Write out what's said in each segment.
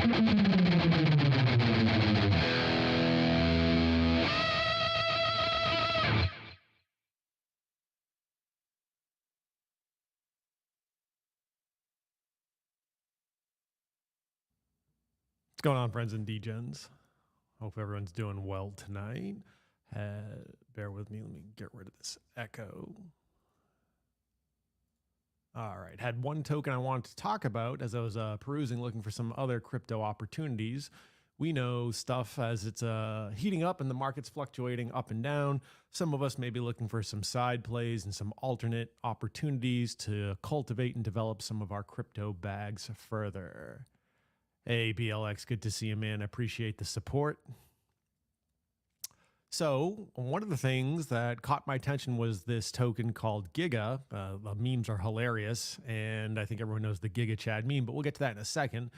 What's going on, friends and degens? Hope everyone's doing well tonight. Bear with me. Let me get rid of this echo. All right. Had one token I wanted to talk about as I was perusing, looking for some other crypto opportunities. We know stuff as it's heating up and the market's fluctuating up and down. Some of us may be looking for some side plays and some alternate opportunities to cultivate and develop some of our crypto bags further. Hey, BLX, good to see you, man. I appreciate the support. So one of the things that caught my attention was this token called GIGA. The memes are hilarious, and I think everyone knows the Giga Chad meme, but we'll get to that in a second.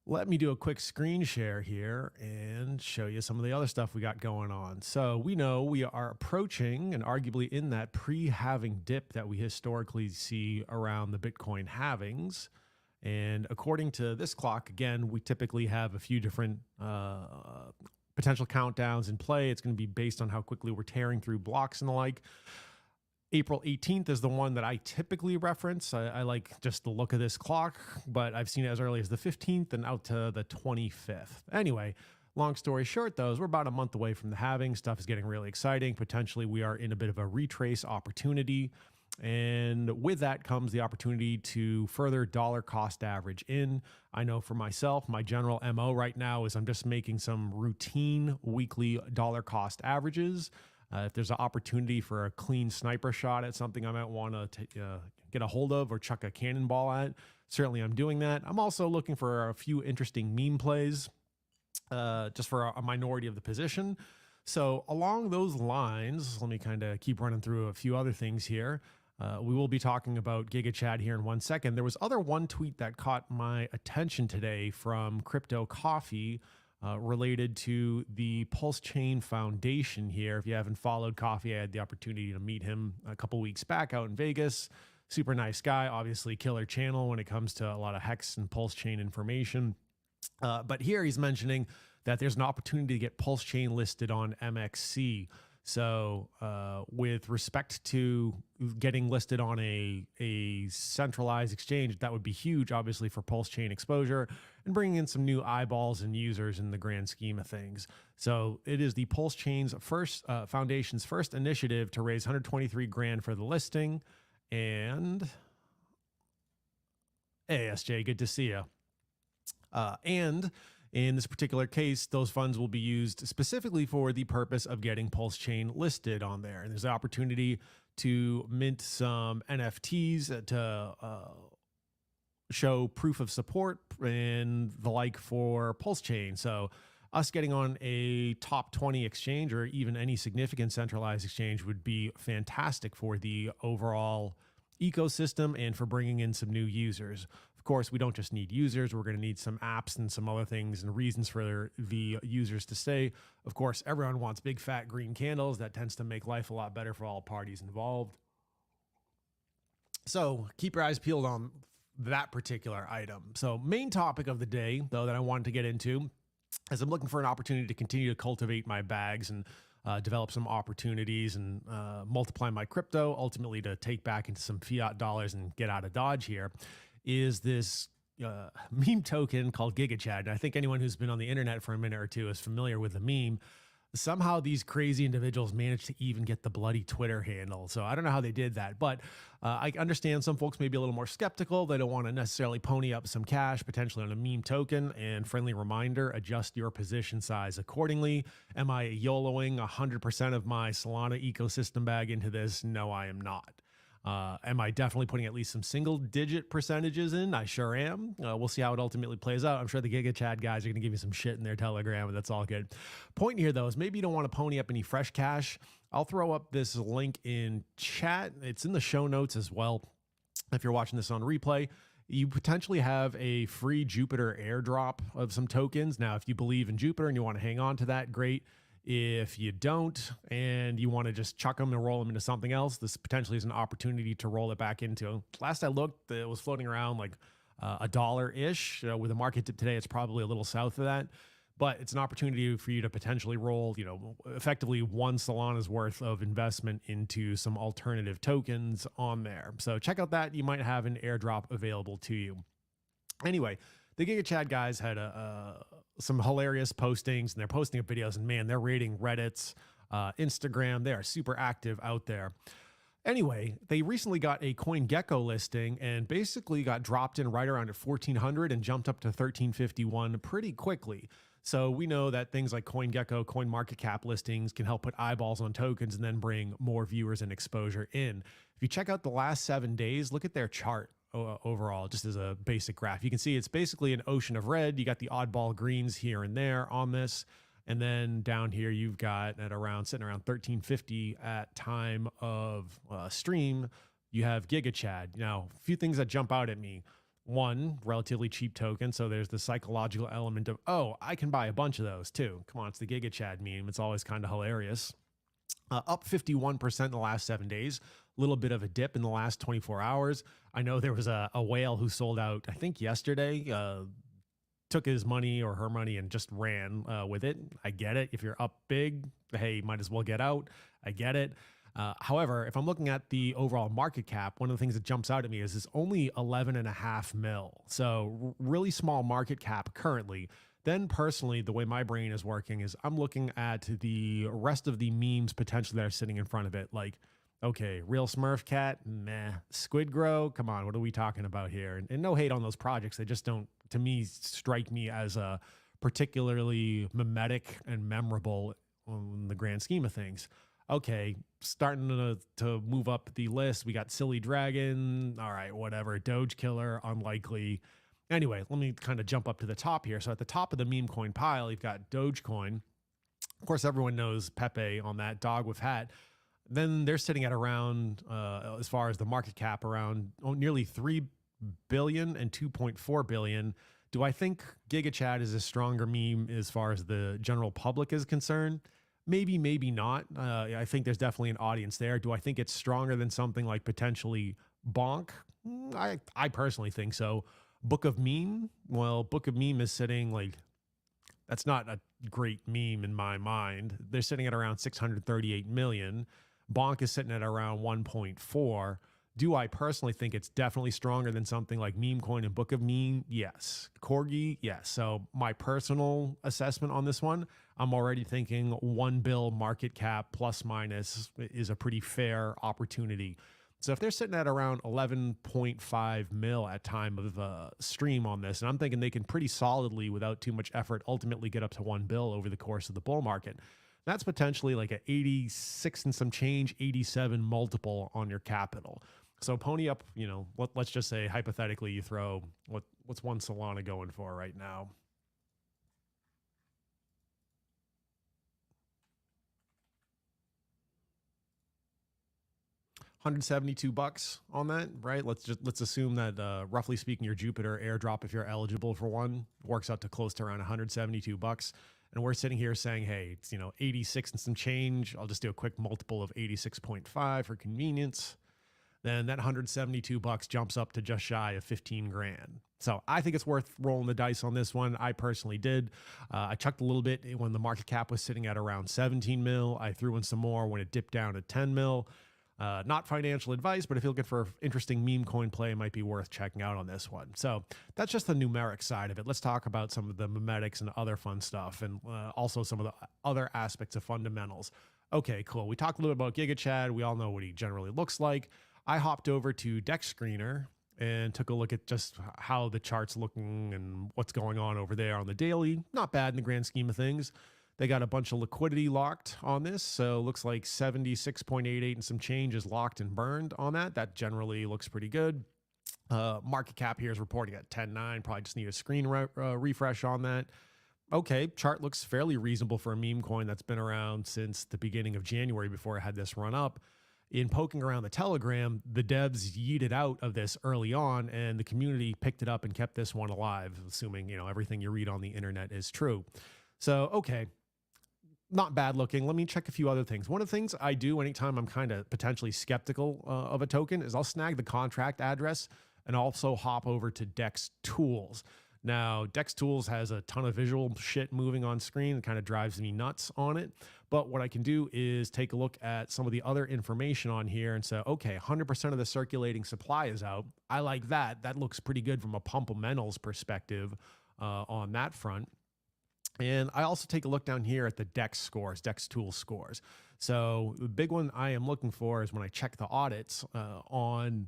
Let me do a quick screen share here and show you some of the other stuff we got going on. So we know we are approaching and arguably in that pre-halving dip that we historically see around the Bitcoin halvings. And according to this clock, again, we typically have a few different potential countdowns in play. It's going to be based on how quickly we're tearing through blocks and the like. April 18th is the one that I typically reference. I like just the look of this clock, but I've seen it as early as the 15th and out to the 25th. Anyway, long story short, though, is we're about a month away from the halving. Stuff is getting really exciting. Potentially, we are in a bit of a retrace opportunity. And with that comes the opportunity to further dollar cost average in. I know for myself, my general MO right now is I'm just making some routine weekly dollar cost averages. If there's an opportunity for a clean sniper shot at something I might want to get a hold of or chuck a cannonball at, certainly I'm doing that. I'm also looking for a few interesting meme plays just for a minority of the position. So along those lines, let me kind of keep running through a few other things here. We will be talking about Giga Chad here in 1 second. There was one tweet that caught my attention today from Crypto Coffee related to the Pulsechain Foundation here. If you haven't followed Coffee, I had the opportunity to meet him a couple weeks back out in Vegas. Super nice guy, obviously killer channel when it comes to a lot of Hex and Pulsechain information. But here he's mentioning that there's an opportunity to get Pulsechain listed on MXC. So with respect to getting listed on a centralized exchange, that would be huge, obviously, for Pulsechain exposure and bringing in some new eyeballs and users in the grand scheme of things. So it is the Pulsechain's Foundation's first initiative to raise 123 grand for the listing. And hey, SJ, good to see you. And in this particular case, those funds will be used specifically for the purpose of getting Pulsechain listed on there. And there's an opportunity to mint some NFTs to show proof of support and the like for Pulsechain. So us getting on a top 20 exchange or even any significant centralized exchange would be fantastic for the overall ecosystem and for bringing in some new users. Of course, we don't just need users. We're going to need some apps and some other things and reasons for the users to stay. Of course, everyone wants big fat green candles. That tends to make life a lot better for all parties involved. So keep your eyes peeled on that particular item. So main topic of the day, though, that I wanted to get into as I'm looking for an opportunity to continue to cultivate my bags and develop some opportunities and multiply my crypto, ultimately to take back into some fiat dollars and get out of Dodge here, is this meme token called Giga Chad. And I think anyone who's been on the internet for a minute or two is familiar with the meme. Somehow these crazy individuals managed to even get the bloody Twitter handle. So I don't know how they did that, but I understand some folks may be a little more skeptical. They don't want to necessarily pony up some cash potentially on a meme token. And friendly reminder, adjust your position size accordingly. Am I YOLOing 100% of my Solana ecosystem bag into this? No, I am not. Am I definitely putting at least some single-digit percentages in? I sure am. We'll see how it ultimately plays out. I'm sure the Giga Chad guys are going to give you some shit in their Telegram, and that's all good. Point here, though, is maybe you don't want to pony up any fresh cash. I'll throw up this link in chat. It's in the show notes as well. If you're watching this on replay, you potentially have a free Jupiter airdrop of some tokens. Now, if you believe in Jupiter and you want to hang on to that, great. If you don't and you want to just chuck them and roll them into something else, this potentially is an opportunity to roll it back into. Last I looked, it was floating around like $1-ish. With the market dip today, it's probably a little south of that. But it's an opportunity for you to potentially roll, effectively one Solana's worth of investment into some alternative tokens on there. So check out that. You might have an airdrop available to you. Anyway, the Giga Chad guys had some hilarious postings, and they're posting up videos, and man, they're raiding Reddit's, Instagram. They are super active out there. Anyway, they recently got a CoinGecko listing and basically got dropped in right around at 1400 and jumped up to 1351 pretty quickly. So we know that things like CoinGecko, CoinMarketCap listings can help put eyeballs on tokens and then bring more viewers and exposure in. If you check out the last 7 days, look at their chart overall, just as a basic graph. You can see it's basically an ocean of red. You got the oddball greens here and there on this. And then down here, you've got sitting around 1350 at time of stream, you have Giga Chad. Now, a few things that jump out at me. One, relatively cheap token. So there's the psychological element of, oh, I can buy a bunch of those too. Come on, it's the Giga Chad meme. It's always kind of hilarious. Up 51% in the last 7 days. A little bit of a dip in the last 24 hours. I know there was a whale who sold out, I think yesterday, took his money or her money and just ran with it. I get it. If you're up big, hey, might as well get out. I get it. However, if I'm looking at the overall market cap, one of the things that jumps out at me is it's only 11.5 mil. So really small market cap currently. Then personally, the way my brain is working is I'm looking at the rest of the memes potentially that are sitting in front of it. Like, okay, real Smurf cat, meh. Squid Grow, come on, what are we talking about here? And no hate on those projects. They just don't, to me, strike me as a particularly mimetic and memorable in the grand scheme of things. Okay, starting to move up the list. We got Silly Dragon. All right, whatever. Doge Killer, unlikely. Anyway, let me kind of jump up to the top here. So at the top of the meme coin pile, you've got Dogecoin. Of course, everyone knows Pepe on that dog with hat. Then they're sitting at around, as far as the market cap, around nearly 3 billion and 2.4 billion. Do I think Giga Chad is a stronger meme as far as the general public is concerned? Maybe, maybe not. I think there's definitely an audience there. Do I think it's stronger than something like potentially Bonk? I personally think so. Book of Meme? Well, Book of Meme is sitting like, that's not a great meme in my mind. They're sitting at around 638 million. Bonk is sitting at around 1.4. Do I personally think it's definitely stronger than something like Meme Coin and Book of Meme? Yes. Corgi? Yes. So my personal assessment on this one, I'm already thinking 1 bill market cap plus minus is a pretty fair opportunity. So if they're sitting at around 11.5 mil at time of stream on this, and I'm thinking they can pretty solidly, without too much effort, ultimately get up to 1 bill over the course of the bull market. That's potentially like an 86 and some change, 87 multiple on your capital. So pony up, let's just say hypothetically you throw, what's one Solana going for right now? $172 on that, right? Let's assume that roughly speaking, your Jupiter airdrop, if you're eligible for one, works out to close to around $172. And we're sitting here saying, hey, it's 86 and some change. I'll just do a quick multiple of 86.5 for convenience. Then that $172 jumps up to just shy of 15 grand. So I think it's worth rolling the dice on this one. I personally did. I chucked a little bit when the market cap was sitting at around 17 mil. I threw in some more when it dipped down to 10 mil. Not financial advice, but if you're looking for interesting meme coin play, it might be worth checking out on this one. So that's just the numeric side of it. Let's talk about some of the memetics and other fun stuff, and also some of the other aspects of fundamentals. Okay, cool. We talked a little bit about Giga Chad. We all know what he generally looks like. I hopped over to Dex Screener and took a look at just how the chart's looking and what's going on over there on the daily. Not bad in the grand scheme of things. They got a bunch of liquidity locked on this. So it looks like 76.88 and some change is locked and burned on that. That generally looks pretty good. Market cap here is reporting at 10.9. Probably just need a screen refresh on that. Okay, chart looks fairly reasonable for a meme coin that's been around since the beginning of January before it had this run up. In poking around the Telegram, the devs yeeted out of this early on, and the community picked it up and kept this one alive, assuming everything you read on the internet is true. So, okay, not bad looking. Let me check a few other things. One of the things I do anytime I'm kind of potentially skeptical of a token is I'll snag the contract address and also hop over to Dex Tools. Now, Dex Tools has a ton of visual shit moving on screen. It kind of drives me nuts on it. But what I can do is take a look at some of the other information on here and say, okay, 100% of the circulating supply is out. I like that. That looks pretty good from a pumpamentals perspective on that front. And I also take a look down here at the Dex scores, Dex Tools scores. So the big one I am looking for is when I check the audits on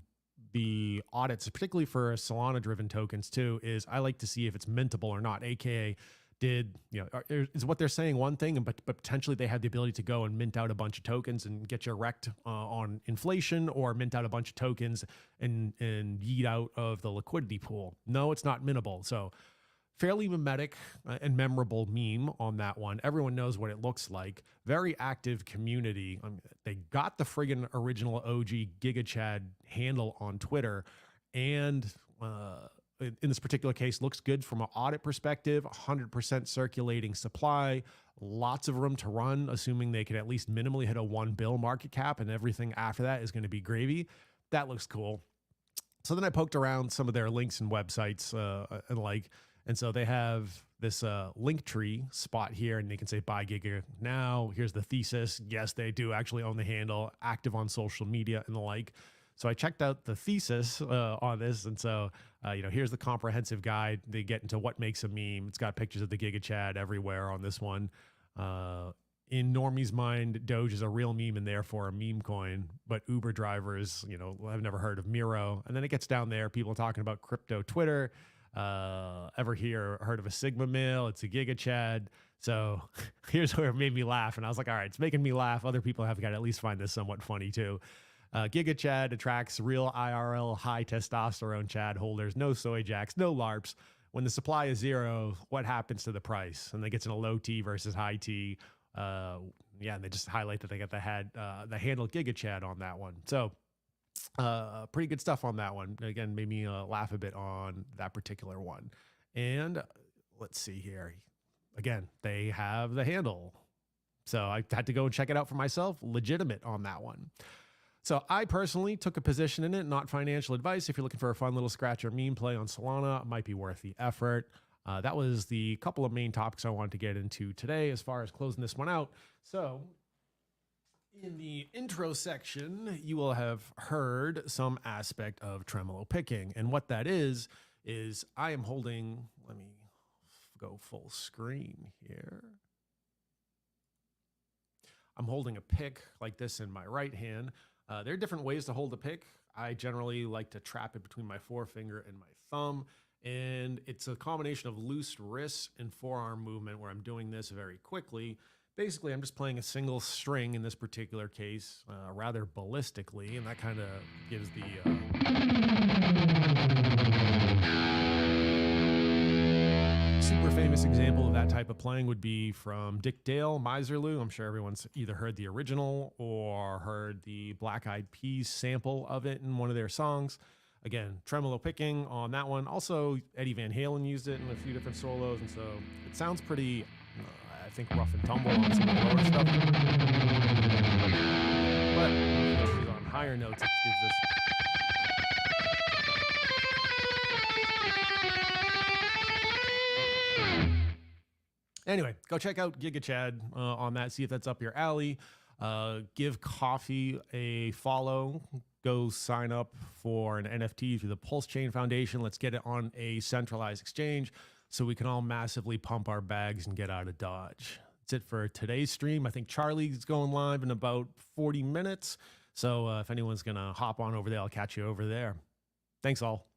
the audits, particularly for Solana driven tokens too, is I like to see if it's mintable or not, aka is what they're saying one thing, but potentially they have the ability to go and mint out a bunch of tokens and get you wrecked on inflation, or mint out a bunch of tokens and yeet out of the liquidity pool. No, it's not mintable. So fairly mimetic and memorable meme on that one. Everyone knows what it looks like. Very active community. They got the friggin' original OG Giga Chad handle on Twitter, and in this particular case, looks good from an audit perspective. 100% circulating supply, lots of room to run, assuming they can at least minimally hit a $1 billion market cap, and everything after that is going to be gravy. That looks cool. So then I poked around some of their links and websites and like. And so they have this link tree spot here, and they can say buy Giga now. Here's the thesis. Yes, they do actually own the handle, active on social media and the like. So I checked out the thesis on this. And so, here's the comprehensive guide. They get into what makes a meme. It's got pictures of the Giga Chad everywhere on this one. In Normie's mind, Doge is a real meme and therefore a meme coin, but Uber drivers, have never heard of Miro. And then it gets down there, people talking about crypto Twitter. Heard of a Sigma Mill? It's a Giga Chad. So here's where it made me laugh. And I was like, all right, it's making me laugh. Other people have got to at least find this somewhat funny too. Giga Chad attracts real IRL high testosterone Chad holders, no soy jacks, no LARPs. When the supply is zero, what happens to the price? And they get in a low T versus high T. And they just highlight that they got the handle Giga Chad on that one. So pretty good stuff on that one. Again, made me laugh a bit on that particular one. And let's see here. Again, they have the handle. So I had to go and check it out for myself. Legitimate on that one. So I personally took a position in it, not financial advice. If you're looking for a fun little scratch or meme play on Solana, it might be worth the effort. That was the couple of main topics I wanted to get into today as far as closing this one out. So in the intro section, you will have heard some aspect of tremolo picking. And what that is I am holding, let me go full screen here. I'm holding a pick like this in my right hand. There are different ways to hold a pick. I generally like to trap it between my forefinger and my thumb. And it's a combination of loose wrist and forearm movement where I'm doing this very quickly. Basically, I'm just playing a single string in this particular case, rather ballistically, and that kind of gives the super famous example of that type of playing would be from Dick Dale, Miserloo. I'm sure everyone's either heard the original or heard the Black Eyed Peas sample of it in one of their songs. Again, tremolo picking on that one. Also, Eddie Van Halen used it in a few different solos, and so it sounds pretty... I think rough and tumble on some of the lower stuff. But on higher notes, it gives this. Anyway, go check out Giga Chad on that. See if that's up your alley. Give Coffee a follow. Go sign up for an NFT through the Pulsechain Foundation. Let's get it on a centralized exchange, so we can all massively pump our bags and get out of Dodge. That's it for today's stream. I think Charlie's going live in about 40 minutes. So if anyone's going to hop on over there, I'll catch you over there. Thanks all.